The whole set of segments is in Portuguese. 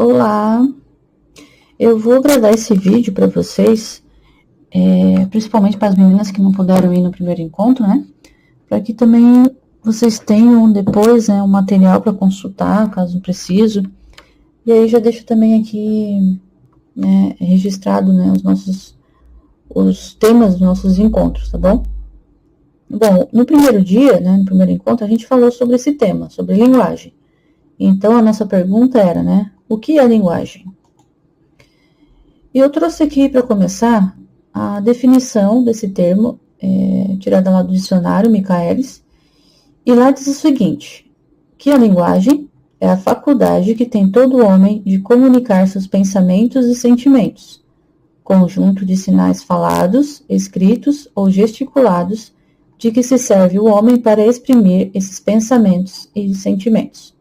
Olá, eu vou gravar esse vídeo para vocês, principalmente para as meninas que não puderam ir no primeiro encontro, né? Para que também vocês tenham depois, né, um material para consultar, caso preciso. E aí já deixo também aqui, né, registrado, né, os temas dos nossos encontros, tá bom? Bom, no primeiro dia, né, no primeiro encontro, a gente falou sobre esse tema, sobre linguagem. Então, a nossa pergunta era, né, o que é linguagem? E eu trouxe aqui, para começar, a definição desse termo, tirada lá do dicionário Michaelis, e lá diz o seguinte, que a linguagem é a faculdade que tem todo homem de comunicar seus pensamentos e sentimentos, conjunto de sinais falados, escritos ou gesticulados, de que se serve o homem para exprimir esses pensamentos e sentimentos.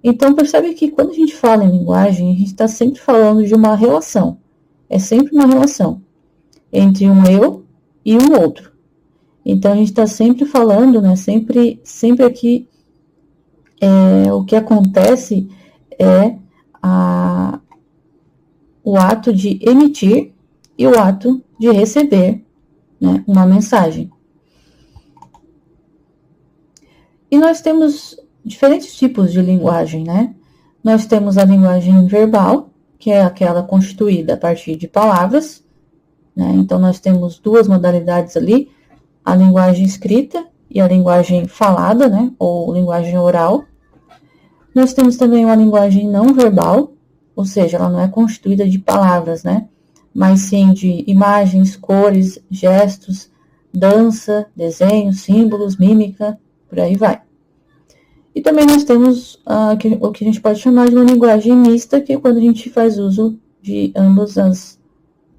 Então, percebe que quando a gente fala em linguagem, a gente está sempre falando de uma relação. É sempre uma relação entre um eu e um outro. Então, a gente está sempre falando, né? Sempre aqui, o que acontece é o ato de emitir e o ato de receber, né, uma mensagem. E nós temos diferentes tipos de linguagem, né? Nós temos a linguagem verbal, que é aquela constituída a partir de palavras, né? Então, nós temos duas modalidades ali, a linguagem escrita e a linguagem falada, né? Ou linguagem oral. Nós temos também uma linguagem não verbal, ou seja, ela não é constituída de palavras, né? Mas sim de imagens, cores, gestos, dança, desenhos, símbolos, mímica, por aí vai. E também nós temos o que a gente pode chamar de uma linguagem mista, que é quando a gente faz uso de ambas as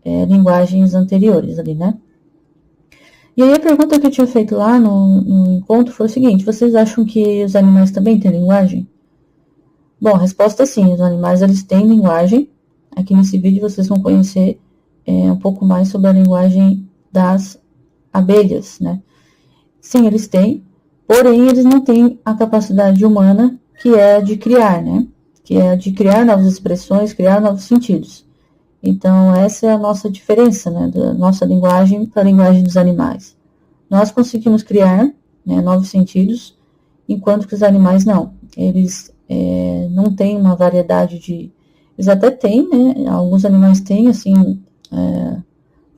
linguagens anteriores ali, né? E aí a pergunta que eu tinha feito lá no encontro foi o seguinte, vocês acham que os animais também têm linguagem? Bom, a resposta é sim, os animais eles têm linguagem. Aqui nesse vídeo vocês vão conhecer um pouco mais sobre a linguagem das abelhas, né? Sim, eles têm, porém eles não têm a capacidade humana que é a de criar, né? Que é a de criar novas expressões, criar novos sentidos. Então, essa é a nossa diferença, né? Da nossa linguagem para a linguagem dos animais. Nós conseguimos criar, né, novos sentidos, enquanto que os animais não. Eles não têm uma variedade de... Eles até têm, né? Alguns animais têm, assim,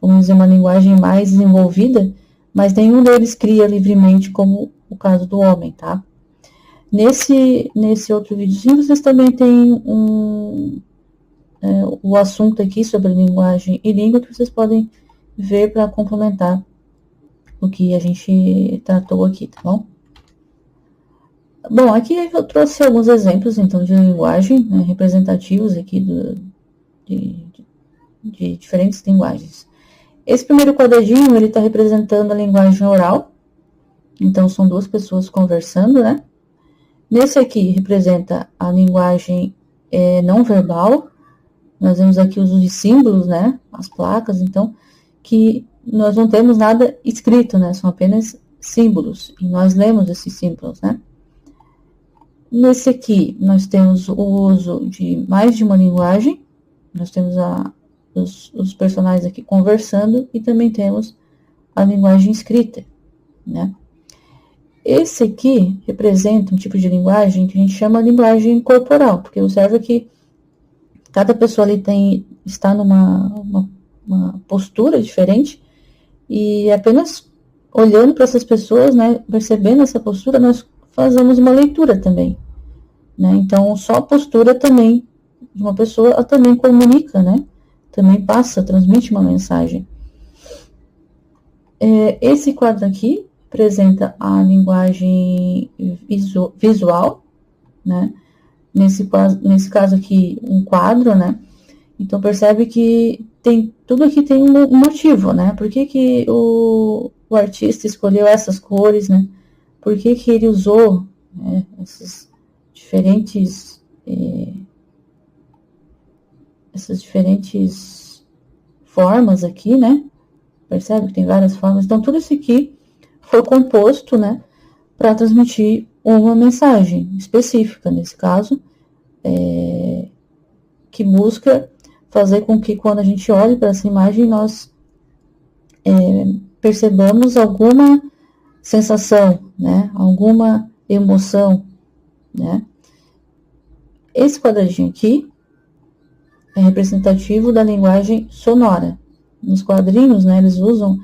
vamos dizer, uma linguagem mais desenvolvida, mas nenhum deles cria livremente, como o caso do homem, tá? Nesse outro videozinho, vocês também têm o assunto aqui sobre linguagem e língua, que vocês podem ver para complementar o que a gente tratou aqui, tá bom? Bom, aqui eu trouxe alguns exemplos, então, de linguagem, né, representativos aqui de diferentes linguagens. Esse primeiro quadradinho, ele está representando a linguagem oral. Então, são duas pessoas conversando, né? Nesse aqui, representa a linguagem não verbal. Nós vemos aqui o uso de símbolos, né? As placas, então, que nós não temos nada escrito, né? São apenas símbolos. E nós lemos esses símbolos, né? Nesse aqui, nós temos o uso de mais de uma linguagem. Nós temos os personagens aqui conversando e também temos a linguagem escrita, né? Esse aqui representa um tipo de linguagem que a gente chama de linguagem corporal, porque observa que cada pessoa ali está numa uma postura diferente e apenas olhando para essas pessoas, né, percebendo essa postura, nós fazemos uma leitura também, né? Então, só a postura também de uma pessoa, ela também comunica, né? Também transmite uma mensagem. Esse quadro aqui apresenta a linguagem visual, né? Nesse caso aqui, um quadro, né? Então, percebe que tudo aqui tem um motivo, né? Por que o artista escolheu essas cores, né? Por que ele usou, né, essas diferentes formas aqui, né? Percebe que tem várias formas. Então, tudo isso aqui foi composto, né, para transmitir uma mensagem específica. Nesse caso, que busca fazer com que quando a gente olhe para essa imagem, nós percebamos alguma sensação, né? Alguma emoção, né? Esse quadradinho aqui é representativo da linguagem sonora. Nos quadrinhos, né, eles usam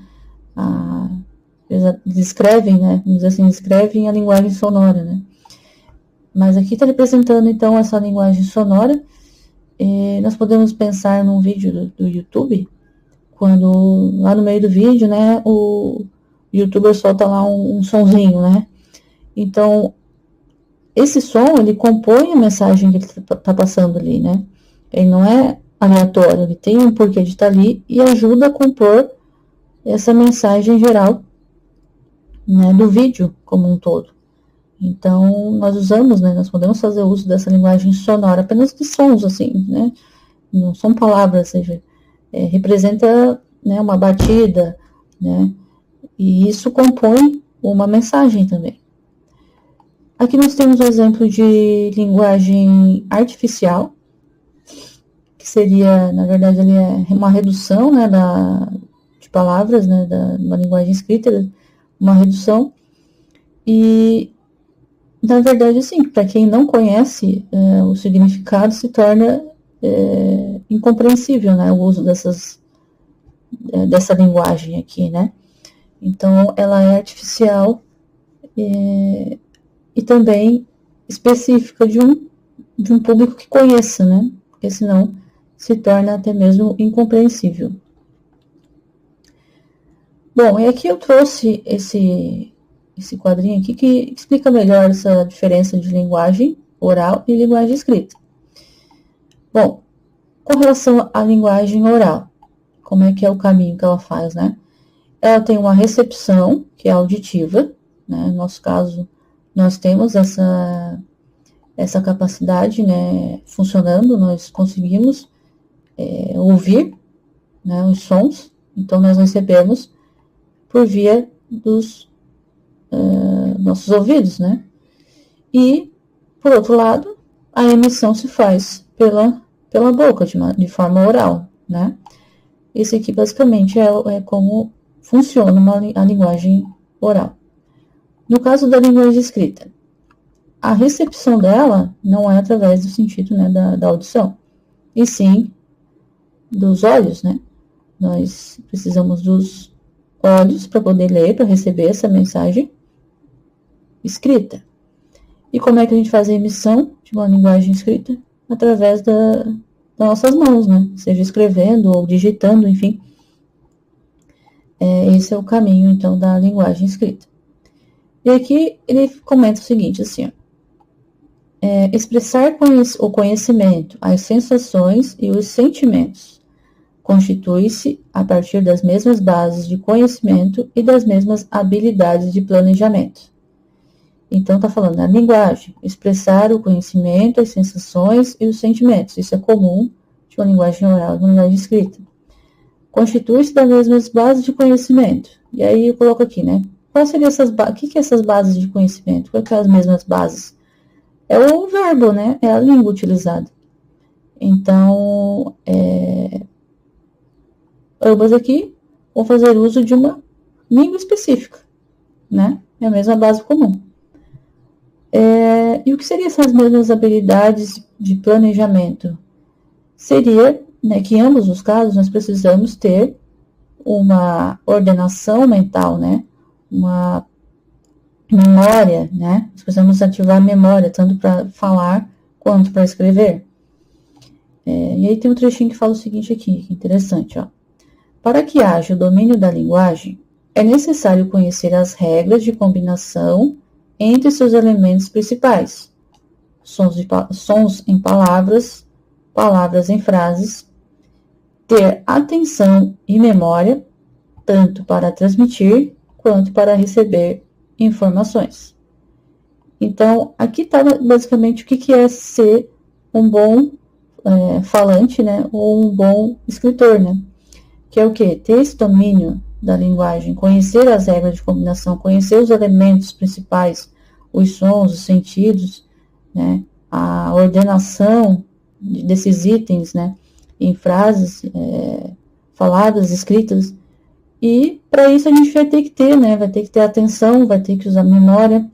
eles escrevem, né, vamos dizer assim, escrevem a linguagem sonora, né? Mas aqui está representando, então, essa linguagem sonora. Nós podemos pensar num vídeo do YouTube, quando lá no meio do vídeo, né, o YouTuber solta lá um sonzinho, né? Então, esse som, ele compõe a mensagem que ele está passando ali, né? Ele não é aleatório, ele tem um porquê de estar ali e ajuda a compor essa mensagem geral, né, do vídeo como um todo. Então, nós usamos, né, nós podemos fazer uso dessa linguagem sonora apenas de sons, assim, né? Não são palavras, ou seja, representa, né, uma batida, né? E isso compõe uma mensagem também. Aqui nós temos um exemplo de linguagem artificial, que seria, na verdade, ele é uma redução, né, de palavras, né, da uma linguagem escrita, uma redução. E, na verdade, sim, para quem não conhece o significado, se torna incompreensível, né, o uso dessa linguagem aqui, né? Então, ela é artificial e também específica de um público que conheça, né? Porque senão se torna até mesmo incompreensível. Bom, e aqui eu trouxe esse quadrinho aqui que explica melhor essa diferença de linguagem oral e linguagem escrita. Bom, com relação à linguagem oral, como é que é o caminho que ela faz, né? Ela tem uma recepção, que é auditiva, né? No nosso caso, nós temos essa capacidade, né, funcionando, nós conseguimos ouvir, né, os sons, então nós recebemos por via dos nossos ouvidos, né? E, por outro lado, a emissão se faz pela boca, de forma oral, né? Esse aqui, basicamente, é como funciona a linguagem oral. No caso da linguagem escrita, a recepção dela não é através do sentido, né, da audição, e sim dos olhos, né? Nós precisamos dos olhos para poder ler, para receber essa mensagem escrita. E como é que a gente faz a emissão de uma linguagem escrita? Através das nossas mãos, né? Seja escrevendo ou digitando, enfim. Esse é o caminho, então, da linguagem escrita. E aqui ele comenta o seguinte, assim, ó. Expressar o conhecimento, as sensações e os sentimentos constitui-se a partir das mesmas bases de conhecimento e das mesmas habilidades de planejamento. Então, está falando da linguagem, expressar o conhecimento, as sensações e os sentimentos. Isso é comum de uma linguagem oral e uma linguagem escrita. Constitui-se das mesmas bases de conhecimento. E aí eu coloco aqui, né? Quais seriam essas bases? O que é essas bases de conhecimento? Quais são as mesmas bases? É o verbo, né? É a língua utilizada. Então, ambas aqui vão fazer uso de uma língua específica, né? É a mesma base comum. E o que seriam essas mesmas habilidades de planejamento? Seria, né, que em ambos os casos nós precisamos ter uma ordenação mental, né? Uma memória, né? Nós precisamos ativar a memória, tanto para falar quanto para escrever. E aí tem um trechinho que fala o seguinte aqui, que interessante, ó. Para que haja o domínio da linguagem, é necessário conhecer as regras de combinação entre seus elementos principais, sons em palavras, palavras em frases, ter atenção e memória, tanto para transmitir quanto para receber informações. Então, aqui está basicamente o que é ser um bom falante, né, ou um bom escritor, né, que é o quê? Ter esse domínio da linguagem, conhecer as regras de combinação, conhecer os elementos principais, os sons, os sentidos, né, a ordenação desses itens, né, em frases faladas, escritas. E para isso a gente vai ter que ter, né, vai ter que ter atenção, vai ter que usar memória,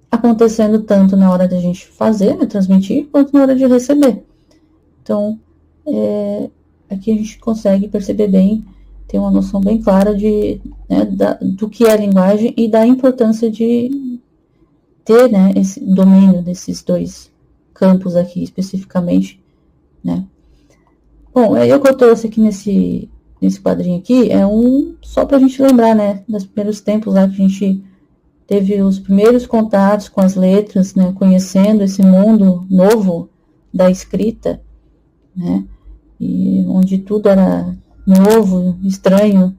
acontecendo tanto na hora da gente fazer, né, transmitir, quanto na hora de receber. Então, aqui a gente consegue perceber bem, ter uma noção bem clara do que é a linguagem e da importância de ter, né, esse domínio desses dois campos aqui especificamente, né. Bom, o que eu trouxe aqui nesse quadrinho aqui só para a gente lembrar, né, dos primeiros tempos lá que a gente teve os primeiros contatos com as letras, né, conhecendo esse mundo novo da escrita, né, e onde tudo era novo, estranho,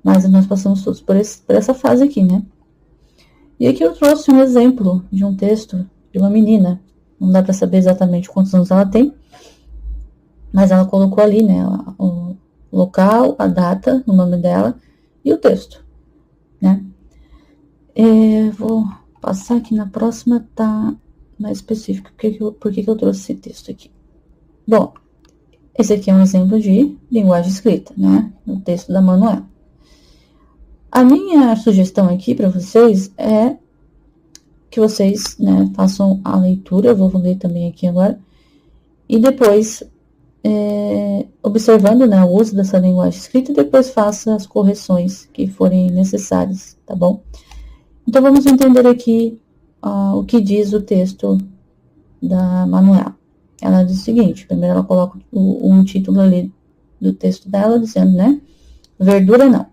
mas nós passamos todos por essa fase aqui, né. E aqui eu trouxe um exemplo de um texto de uma menina, não dá para saber exatamente quantos anos ela tem, mas ela colocou ali, né, o local, a data, o nome dela e o texto, né. Vou passar aqui na próxima, tá mais específico, por que eu trouxe esse texto aqui. Bom, esse aqui é um exemplo de linguagem escrita, né, no texto da Manuela. A minha sugestão aqui para vocês é que vocês, né, façam a leitura, eu vou ler também aqui agora, e depois, observando, né, o uso dessa linguagem escrita, e depois faça as correções que forem necessárias, tá bom? Então, vamos entender aqui o que diz o texto da Manuela. Ela diz o seguinte, primeiro ela coloca um título ali do texto dela, dizendo, né, verdura não.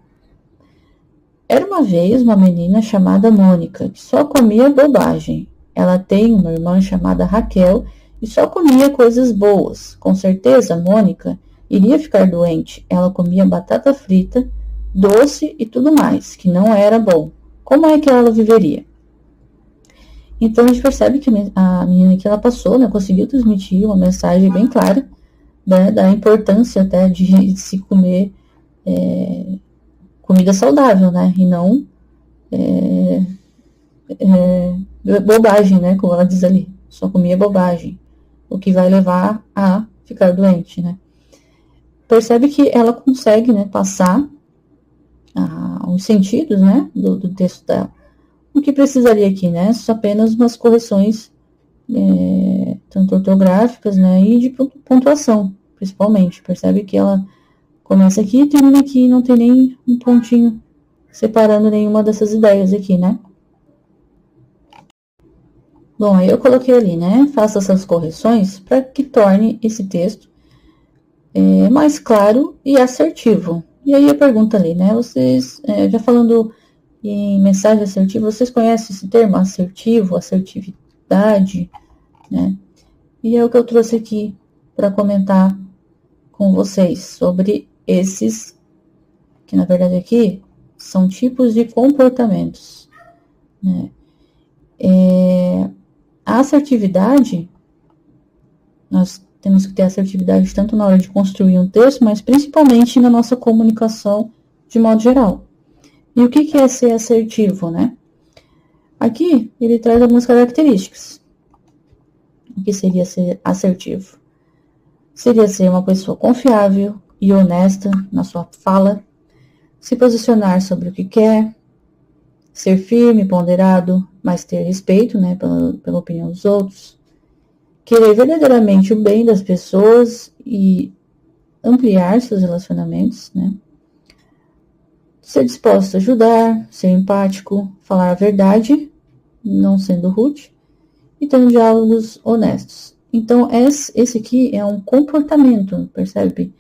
Era uma vez uma menina chamada Mônica, que só comia bobagem. Ela tem uma irmã chamada Raquel e só comia coisas boas. Com certeza, Mônica iria ficar doente. Ela comia batata frita, doce e tudo mais, que não era bom. Como é que ela viveria? Então, a gente percebe que a menina que ela passou, né, conseguiu transmitir uma mensagem bem clara, né, da importância até de se comer comida saudável, né, e não bobagem, né, como ela diz ali, só comia bobagem, o que vai levar a ficar doente, né. Percebe que ela consegue, né, passar os sentidos, né, do texto dela. O que precisaria aqui, né, só apenas umas correções, tanto ortográficas, né, e de pontuação, principalmente. Percebe que ela começa aqui e termina aqui, não tem nem um pontinho separando nenhuma dessas ideias aqui, né? Bom, aí eu coloquei ali, né? Faça essas correções para que torne esse texto mais claro e assertivo. E aí a pergunta ali, né? Vocês, já falando em mensagem assertiva, vocês conhecem esse termo assertivo, assertividade, né? E é o que eu trouxe aqui para comentar com vocês sobre esses, que na verdade aqui são tipos de comportamentos, né? A assertividade, nós temos que ter assertividade tanto na hora de construir um texto, mas principalmente na nossa comunicação de modo geral. E o que é ser assertivo, né? Aqui ele traz algumas características. O que seria ser assertivo? Seria ser uma pessoa confiável e honesta na sua fala, se posicionar sobre o que quer, ser firme, ponderado, mas ter respeito, né, pela opinião dos outros, querer verdadeiramente o bem das pessoas e ampliar seus relacionamentos, né, ser disposto a ajudar, ser empático, falar a verdade, não sendo rude, e tendo diálogos honestos. Então, esse aqui é um comportamento, percebe?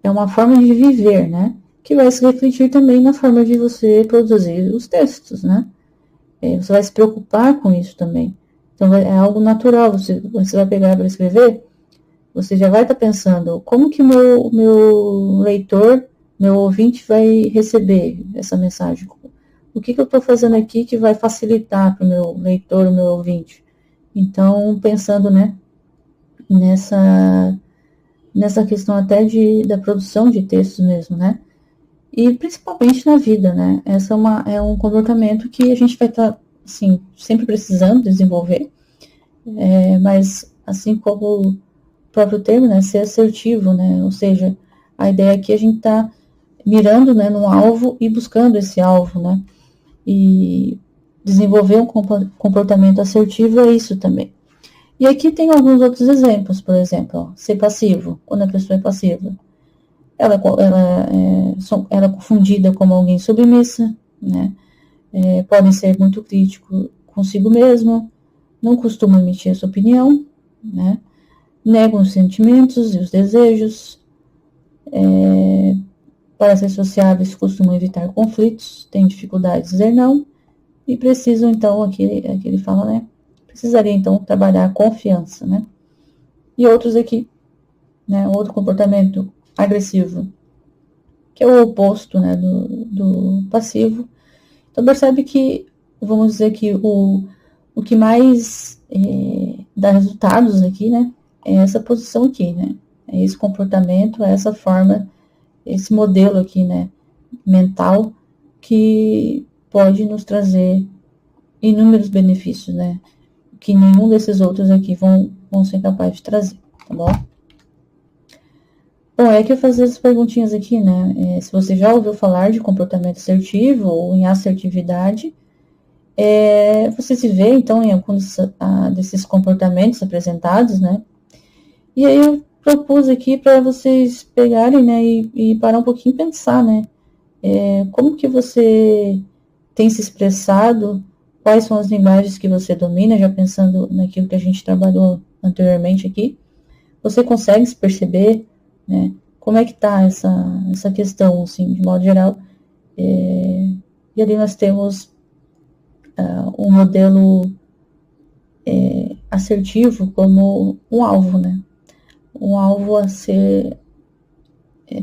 É uma forma de viver, né? Que vai se refletir também na forma de você produzir os textos, né? Você vai se preocupar com isso também. Então, é algo natural. Você vai pegar para escrever, você já vai estar pensando, como que meu leitor, meu ouvinte vai receber essa mensagem? O que eu estou fazendo aqui que vai facilitar para o meu leitor, o meu ouvinte? Então, pensando, né, nessa questão até da produção de textos mesmo, né? E principalmente na vida, né? Essa é um comportamento que a gente vai estar, assim, sempre precisando desenvolver, mas assim como o próprio termo, né, ser assertivo, né, ou seja, a ideia aqui é a gente tá mirando, né, num alvo e buscando esse alvo, né, e desenvolver um comportamento assertivo é isso também. E aqui tem alguns outros exemplos, por exemplo, ó, ser passivo, quando a pessoa é passiva. Ela é confundida como alguém submissa, né? Podem ser muito crítico consigo mesmo, não costumam emitir a sua opinião, né? Negam os sentimentos e os desejos, para ser sociáveis costumam evitar conflitos, têm dificuldade de dizer não, e precisam, então, aqui ele fala, né? Precisaria, então, trabalhar a confiança, né? E outros aqui, né? Outro comportamento agressivo, que é o oposto, né, do passivo. Então, percebe que, vamos dizer que o que mais dá resultados aqui, né, é essa posição aqui, né, é esse comportamento, é essa forma, esse modelo aqui, né, mental, que pode nos trazer inúmeros benefícios, né, que nenhum desses outros aqui vão ser capazes de trazer, tá bom? Bom, é que eu fazer essas perguntinhas aqui, né? Se você já ouviu falar de comportamento assertivo ou em assertividade, você se vê, então, em alguns desses comportamentos apresentados, né? E aí eu propus aqui para vocês pegarem, né, e parar um pouquinho e pensar, né? Como que você tem se expressado, quais são as linguagens que você domina, já pensando naquilo que a gente trabalhou anteriormente aqui. Você consegue se perceber, né? Como é que está essa questão, assim, de modo geral? E ali nós temos um modelo assertivo como um alvo, né? Um alvo a ser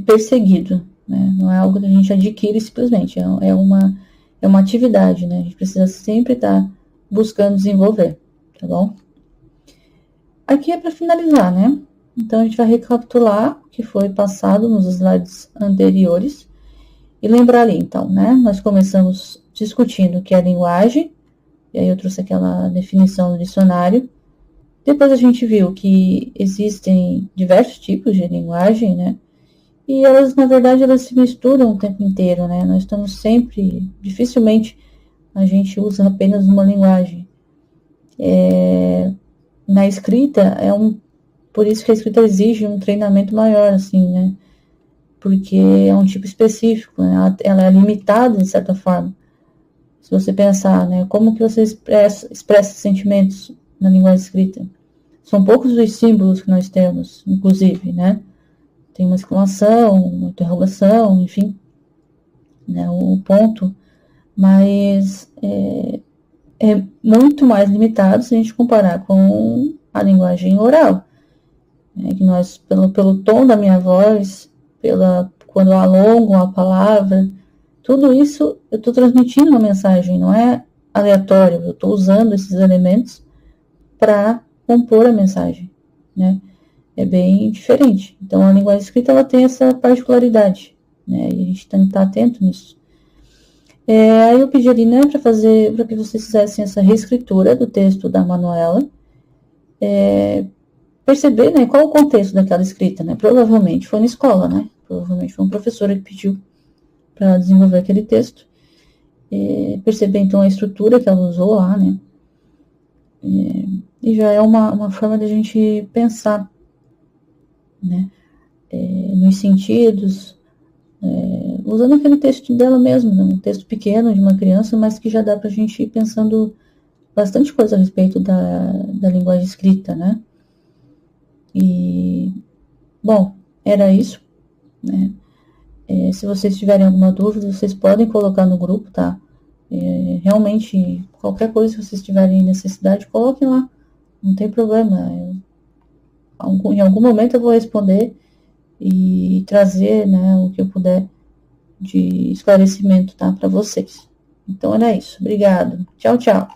perseguido, né? Não é algo que a gente adquire simplesmente, é uma atividade, né? A gente precisa sempre estar buscando desenvolver, tá bom? Aqui é para finalizar, né? Então, a gente vai recapitular o que foi passado nos slides anteriores e lembrar ali, então, né? Nós começamos discutindo o que é a linguagem, e aí eu trouxe aquela definição do dicionário. Depois a gente viu que existem diversos tipos de linguagem, né? E elas, na verdade, elas se misturam o tempo inteiro, né? Nós estamos sempre, dificilmente a gente usa apenas uma linguagem. Na escrita, por isso que a escrita exige um treinamento maior, assim, né? Porque é um tipo específico, né? Ela é limitada, de certa forma. Se você pensar, né? Como que você expressa sentimentos na linguagem escrita? São poucos os símbolos que nós temos, inclusive, né? Tem uma exclamação, uma interrogação, enfim, né? O ponto. Mas é muito mais limitado se a gente comparar com a linguagem oral. Que nós, pelo tom da minha voz, quando eu alongo a palavra, tudo isso eu estou transmitindo uma mensagem, não é aleatório, eu estou usando esses elementos para compor a mensagem, né? É bem diferente. Então, a linguagem escrita, ela tem essa particularidade, né? E a gente tem que estar atento nisso. Aí eu pedi ali, né, para que vocês fizessem essa reescritura do texto da Manuela, perceber, né, qual o contexto daquela escrita, né? Provavelmente foi na escola, né? Provavelmente foi uma professora que pediu para desenvolver aquele texto. Perceber, então, a estrutura que ela usou lá, né? E já é uma forma de a gente pensar, né? Nos sentidos, usando aquele texto dela mesmo, né? Um texto pequeno de uma criança, mas que já dá para a gente ir pensando bastante coisa a respeito da linguagem escrita, né? E, bom, era isso, né? Se vocês tiverem alguma dúvida, vocês podem colocar no grupo, tá? Realmente, qualquer coisa que vocês tiverem necessidade, coloquem lá, não tem problema. Em algum momento eu vou responder e trazer, né, o que eu puder de esclarecimento, tá, para vocês. Então era isso. Obrigado. Tchau, tchau.